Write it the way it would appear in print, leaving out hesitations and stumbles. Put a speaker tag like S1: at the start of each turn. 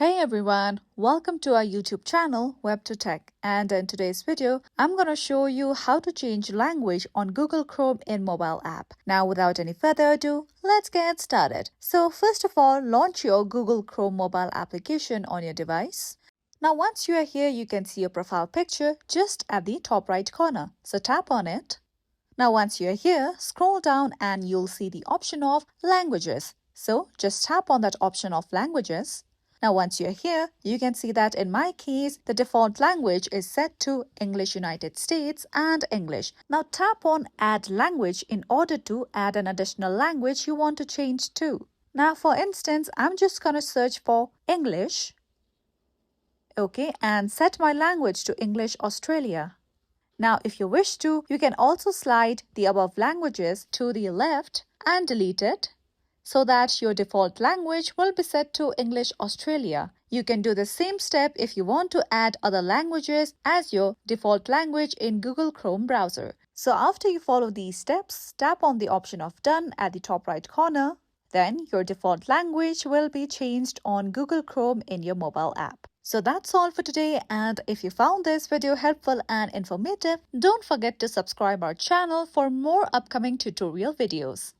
S1: Hey everyone, welcome to our YouTube channel WebToTech, and in today's video I'm going to show you how to change language on Google Chrome in mobile app. Now without any further ado, let's get started. So first of all, launch your Google Chrome mobile application on your device. Now once you are here, you can see your profile picture just at the top right corner. So tap on it. Now once you are here, scroll down and you'll see the option of languages. So just tap on that option of languages. Now once you're here, you can see that in my case, the default language is set to English United States and English. Now tap on Add Language in order to add an additional language you want to change to. Now for instance, I'm just going to search for English. Okay, and set my language to English Australia. Now if you wish to, you can also slide the above languages to the left and delete it, so that your default language will be set to English Australia. You can do the same step if you want to add other languages as your default language in Google Chrome browser. So after you follow these steps, tap on the option of Done at the top right corner. Then your default language will be changed on Google Chrome in your mobile app. So that's all for today, and if you found this video helpful and informative, don't forget to subscribe our channel for more upcoming tutorial videos.